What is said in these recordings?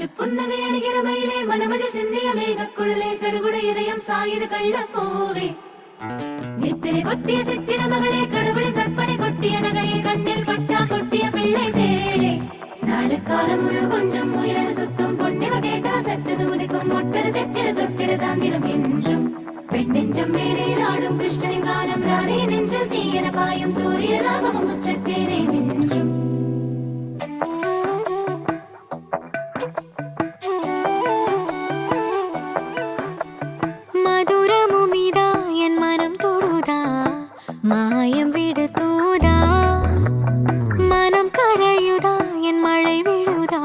அச்சு புன்னகை அணிகிற மயிலே மனமதி சிந்திய மேகக்குழலே சடுகுட இதயம் சாயுது கள்ள போவே நித்திரை கொத்திய சித்திர மகளே கடவுளின் கற்பனை கொட்டிய நகையை கண்ணில் பட்டா கொட்டிய பிள்ளை தேளே நாளுக்காலம் முழு கொஞ்சம் முயலன சுத்தும் பொன்னிவ கேட்டா சட்டது உதிக்கும் மொட்டது செட்டிட தொட்டிட தாங்கிலும் என்றும் பெண் நெஞ்சம் மேடையில் ஆடும் கிருஷ்ணனின் காலம் ராணி நெஞ்சில் தீயன பாயும் தூரிய ராகமும் உச்சத்தேனே மின்றும் மாயம் விடுதூதா மனம் கரையுதா என் மழை விழுதா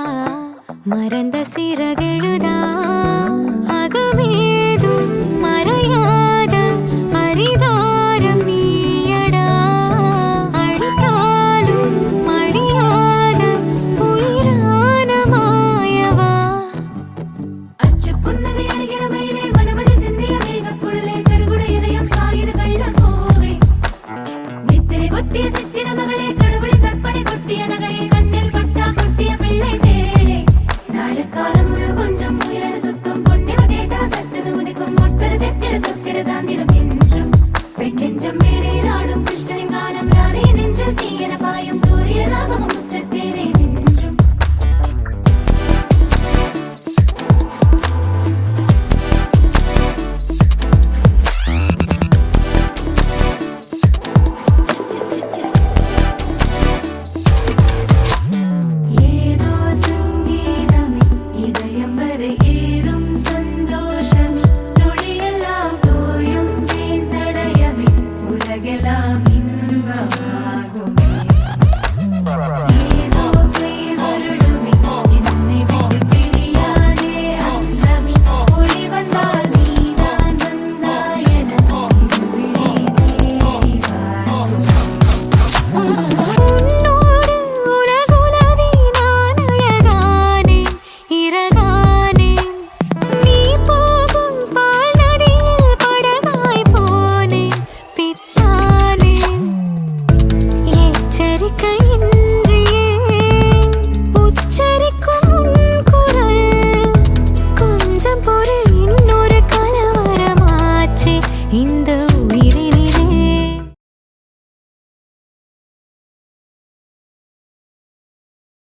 மறந்த சிறகெழுதா